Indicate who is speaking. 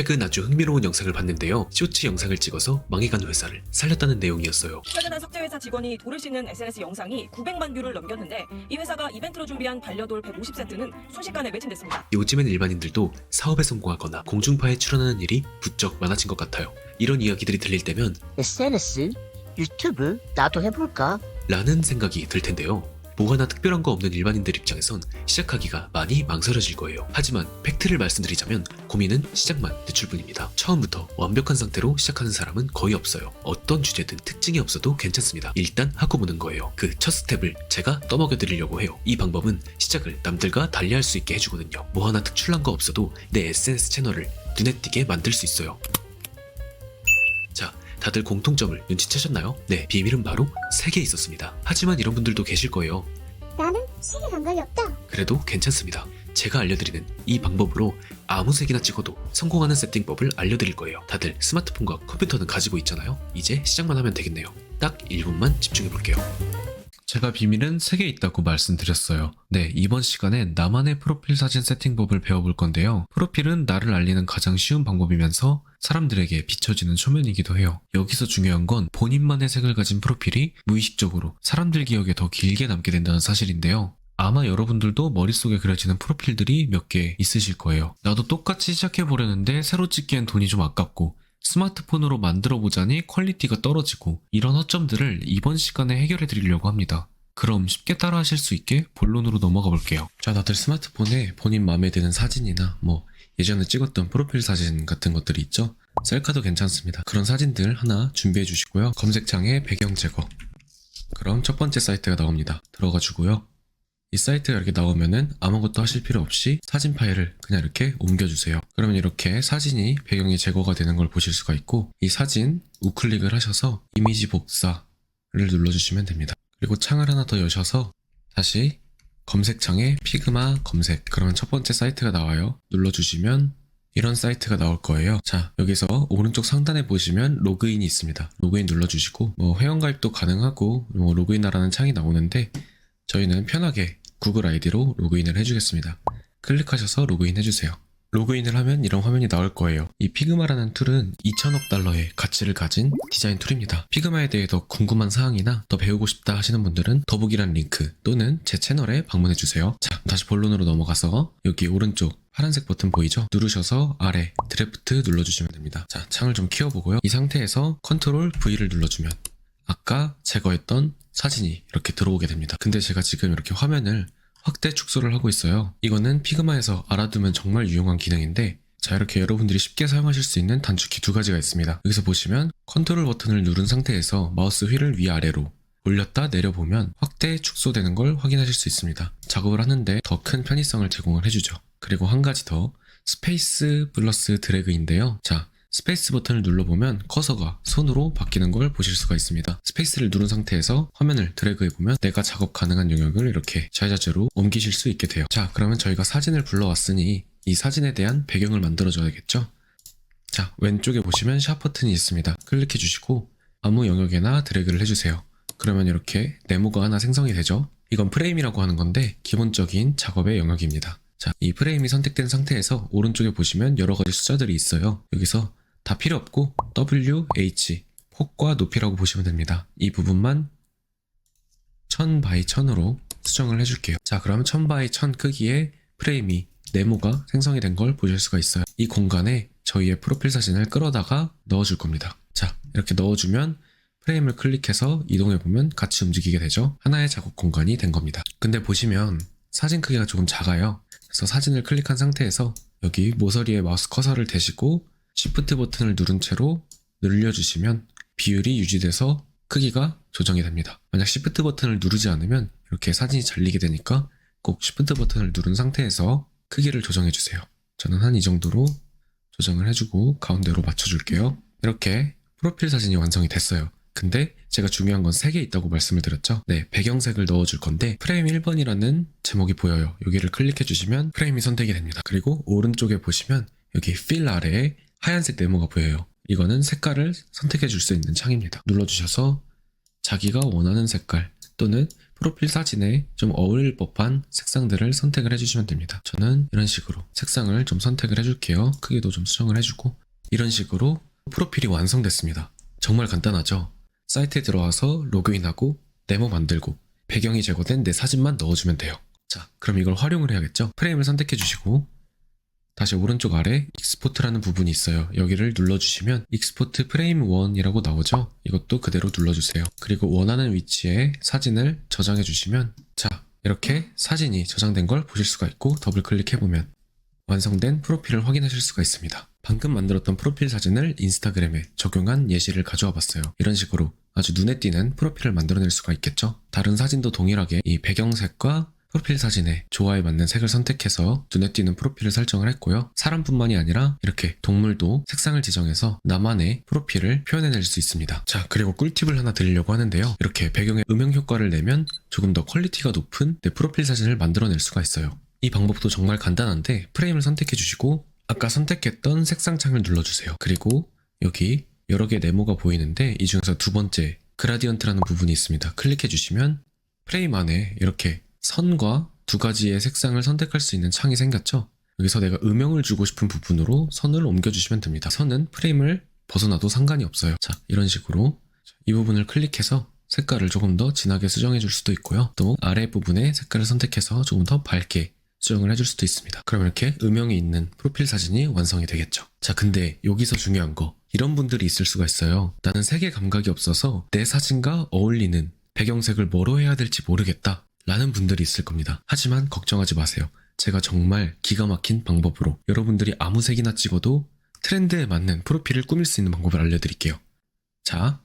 Speaker 1: 최근 아주 흥미로운 영상을 봤는데요. 쇼츠 영상을 찍어서 망해간 회사를 살렸다는 내용이었어요.
Speaker 2: 최근 한 석재회사 직원이 돌을 씻는 SNS 영상이 900만 뷰를 넘겼는데 이 회사가 이벤트로 준비한 반려돌 150세트는 순식간에 매진됐습니다.
Speaker 1: 요즘엔 일반인들도 사업에 성공하거나 공중파에 출연하는 일이 부쩍 많아진 것 같아요. 이런 이야기들이 들릴 때면
Speaker 3: SNS? 유튜브? 나도 해볼까?
Speaker 1: 라는 생각이 들 텐데요. 뭐 하나 특별한 거 없는 일반인들 입장에선 시작하기가 많이 망설여질 거예요. 하지만 팩트를 말씀드리자면 고민은 시작만 늦출 뿐입니다. 처음부터 완벽한 상태로 시작하는 사람은 거의 없어요. 어떤 주제든 특징이 없어도 괜찮습니다. 일단 하고 보는 거예요. 그 첫 스텝을 제가 떠먹여 드리려고 해요. 이 방법은 시작을 남들과 달리할 수 있게 해주거든요. 뭐 하나 특출난 거 없어도 내 SNS 채널을 눈에 띄게 만들 수 있어요. 자, 다들 공통점을 눈치채셨나요? 네, 비밀은 바로 3개 있었습니다. 하지만 이런 분들도 계실 거예요.
Speaker 4: 나는 색에 감각이 없다.
Speaker 1: 그래도 괜찮습니다. 제가 알려드리는 이 방법으로 아무 색이나 찍어도 성공하는 세팅법을 알려드릴 거예요. 다들 스마트폰과 컴퓨터는 가지고 있잖아요? 이제 시작만 하면 되겠네요. 딱 1분만 집중해볼게요. 제가 비밀은 3개 있다고 말씀드렸어요. 네, 이번 시간엔 나만의 프로필 사진 세팅법을 배워볼 건데요. 프로필은 나를 알리는 가장 쉬운 방법이면서 사람들에게 비춰지는 초면이기도 해요. 여기서 중요한 건 본인만의 색을 가진 프로필이 무의식적으로 사람들 기억에 더 길게 남게 된다는 사실인데요. 아마 여러분들도 머릿속에 그려지는 프로필들이 몇 개 있으실 거예요. 나도 똑같이 시작해보려는데 새로 찍기엔 돈이 좀 아깝고 스마트폰으로 만들어보자니 퀄리티가 떨어지고 이런 허점들을 이번 시간에 해결해 드리려고 합니다. 그럼 쉽게 따라 하실 수 있게 본론으로 넘어가 볼게요. 자, 다들 스마트폰에 본인 마음에 드는 사진이나 예전에 찍었던 프로필 사진 같은 것들이 있죠? 셀카도 괜찮습니다. 그런 사진들 하나 준비해 주시고요. 검색창에 배경 제거. 그럼 첫 번째 사이트가 나옵니다. 들어가 주고요. 이 사이트가 이렇게 나오면은 아무것도 하실 필요 없이 사진 파일을 그냥 이렇게 옮겨주세요. 그러면 이렇게 사진이 배경이 제거가 되는 걸 보실 수가 있고, 이 사진 우클릭을 하셔서 이미지 복사를 눌러주시면 됩니다. 그리고 창을 하나 더 여셔서 다시 검색창에 피그마 검색. 그러면 첫 번째 사이트가 나와요. 눌러주시면 이런 사이트가 나올 거예요. 자, 여기서 오른쪽 상단에 보시면 로그인이 있습니다. 로그인 눌러주시고 회원가입도 가능하고 로그인하라는 창이 나오는데 저희는 편하게 구글 아이디로 로그인을 해주겠습니다. 클릭하셔서 로그인 해주세요. 로그인을 하면 이런 화면이 나올 거예요. 이 피그마라는 툴은 2천억 달러의 가치를 가진 디자인 툴입니다. 피그마에 대해 더 궁금한 사항이나 더 배우고 싶다 하시는 분들은 더보기란 링크 또는 제 채널에 방문해주세요. 자, 다시 본론으로 넘어가서 여기 오른쪽 파란색 버튼 보이죠? 누르셔서 아래 드래프트 눌러주시면 됩니다. 자, 창을 좀 키워보고요. 이 상태에서 컨트롤 V를 눌러주면 아까 제거했던 사진이 이렇게 들어오게 됩니다. 근데 제가 지금 이렇게 화면을 확대 축소를 하고 있어요. 이거는 피그마에서 알아두면 정말 유용한 기능인데, 자, 이렇게 여러분들이 쉽게 사용하실 수 있는 단축키 2가지가 있습니다. 여기서 보시면 컨트롤 버튼을 누른 상태에서 마우스 휠을 위아래로 올렸다 내려보면 확대 축소되는 걸 확인하실 수 있습니다. 작업을 하는데 더 큰 편의성을 제공을 해주죠. 그리고 한 가지 더, 스페이스 플러스 드래그인데요. 자, 스페이스 버튼을 눌러보면 커서가 손으로 바뀌는 걸 보실 수가 있습니다. 스페이스를 누른 상태에서 화면을 드래그해보면 내가 작업 가능한 영역을 이렇게 좌회자재로 옮기실 수 있게 돼요. 자, 그러면 저희가 사진을 불러왔으니 이 사진에 대한 배경을 만들어줘야겠죠? 자, 왼쪽에 보시면 샵 버튼이 있습니다. 클릭해주시고 아무 영역에나 드래그를 해주세요. 그러면 이렇게 네모가 하나 생성이 되죠? 이건 프레임이라고 하는 건데 기본적인 작업의 영역입니다. 자, 이 프레임이 선택된 상태에서 오른쪽에 보시면 여러 가지 숫자들이 있어요. 여기서 다 필요 없고 W, H, 폭과 높이라고 보시면 됩니다. 이 부분만 1000 by 1000으로 수정을 해줄게요. 자, 그러면 1000 by 1000 크기의 프레임이 네모가 생성이 된 걸 보실 수가 있어요. 이 공간에 저희의 프로필 사진을 끌어다가 넣어줄 겁니다. 자, 이렇게 넣어주면 프레임을 클릭해서 이동해보면 같이 움직이게 되죠. 하나의 작업 공간이 된 겁니다. 근데 보시면 사진 크기가 조금 작아요. 그래서 사진을 클릭한 상태에서 여기 모서리에 마우스 커서를 대시고 Shift 버튼을 누른 채로 늘려주시면 비율이 유지돼서 크기가 조정이 됩니다. 만약 Shift 버튼을 누르지 않으면 이렇게 사진이 잘리게 되니까 꼭 Shift 버튼을 누른 상태에서 크기를 조정해주세요. 저는 한 이 정도로 조정을 해주고 가운데로 맞춰줄게요. 이렇게 프로필 사진이 완성이 됐어요. 근데 제가 중요한 건 3개 있다고 말씀을 드렸죠? 네, 배경색을 넣어줄 건데 프레임 1번이라는 제목이 보여요. 여기를 클릭해주시면 프레임이 선택이 됩니다. 그리고 오른쪽에 보시면 여기 필 아래에 하얀색 네모가 보여요. 이거는 색깔을 선택해 줄 수 있는 창입니다. 눌러주셔서 자기가 원하는 색깔 또는 프로필 사진에 좀 어울릴 법한 색상들을 선택을 해주시면 됩니다. 저는 이런 식으로 색상을 좀 선택을 해줄게요. 크기도 좀 수정을 해주고 이런 식으로 프로필이 완성됐습니다. 정말 간단하죠? 사이트에 들어와서 로그인하고 네모 만들고 배경이 제거된 내 사진만 넣어주면 돼요. 자, 그럼 이걸 활용을 해야겠죠? 프레임을 선택해 주시고 다시 오른쪽 아래 익스포트라는 부분이 있어요. 여기를 눌러주시면 익스포트 프레임 1이라고 나오죠? 이것도 그대로 눌러주세요. 그리고 원하는 위치에 사진을 저장해 주시면 자, 이렇게 사진이 저장된 걸 보실 수가 있고 더블 클릭해보면 완성된 프로필을 확인하실 수가 있습니다. 방금 만들었던 프로필 사진을 인스타그램에 적용한 예시를 가져와 봤어요. 이런 식으로 아주 눈에 띄는 프로필을 만들어낼 수가 있겠죠? 다른 사진도 동일하게 이 배경색과 프로필 사진에 좋아에 맞는 색을 선택해서 눈에 띄는 프로필을 설정을 했고요. 사람뿐만이 아니라 이렇게 동물도 색상을 지정해서 나만의 프로필을 표현해낼 수 있습니다. 자, 그리고 꿀팁을 하나 드리려고 하는데요. 이렇게 배경에 음영 효과를 내면 조금 더 퀄리티가 높은 내 프로필 사진을 만들어낼 수가 있어요. 이 방법도 정말 간단한데 프레임을 선택해 주시고 아까 선택했던 색상 창을 눌러주세요. 그리고 여기 여러 개의 네모가 보이는데 이 중에서 두 번째 그라디언트라는 부분이 있습니다. 클릭해 주시면 프레임 안에 이렇게 선과 두 가지의 색상을 선택할 수 있는 창이 생겼죠? 여기서 내가 음영을 주고 싶은 부분으로 선을 옮겨주시면 됩니다. 선은 프레임을 벗어나도 상관이 없어요. 자, 이런 식으로 이 부분을 클릭해서 색깔을 조금 더 진하게 수정해 줄 수도 있고요. 또 아래 부분에 색깔을 선택해서 조금 더 밝게 수정을 해줄 수도 있습니다. 그럼 이렇게 음영이 있는 프로필 사진이 완성이 되겠죠. 자, 근데 여기서 중요한 거 이런 분들이 있을 수가 있어요. 나는 색의 감각이 없어서 내 사진과 어울리는 배경색을 뭐로 해야 될지 모르겠다 라는 분들이 있을 겁니다. 하지만 걱정하지 마세요. 제가 정말 기가 막힌 방법으로 여러분들이 아무 색이나 찍어도 트렌드에 맞는 프로필을 꾸밀 수 있는 방법을 알려드릴게요. 자,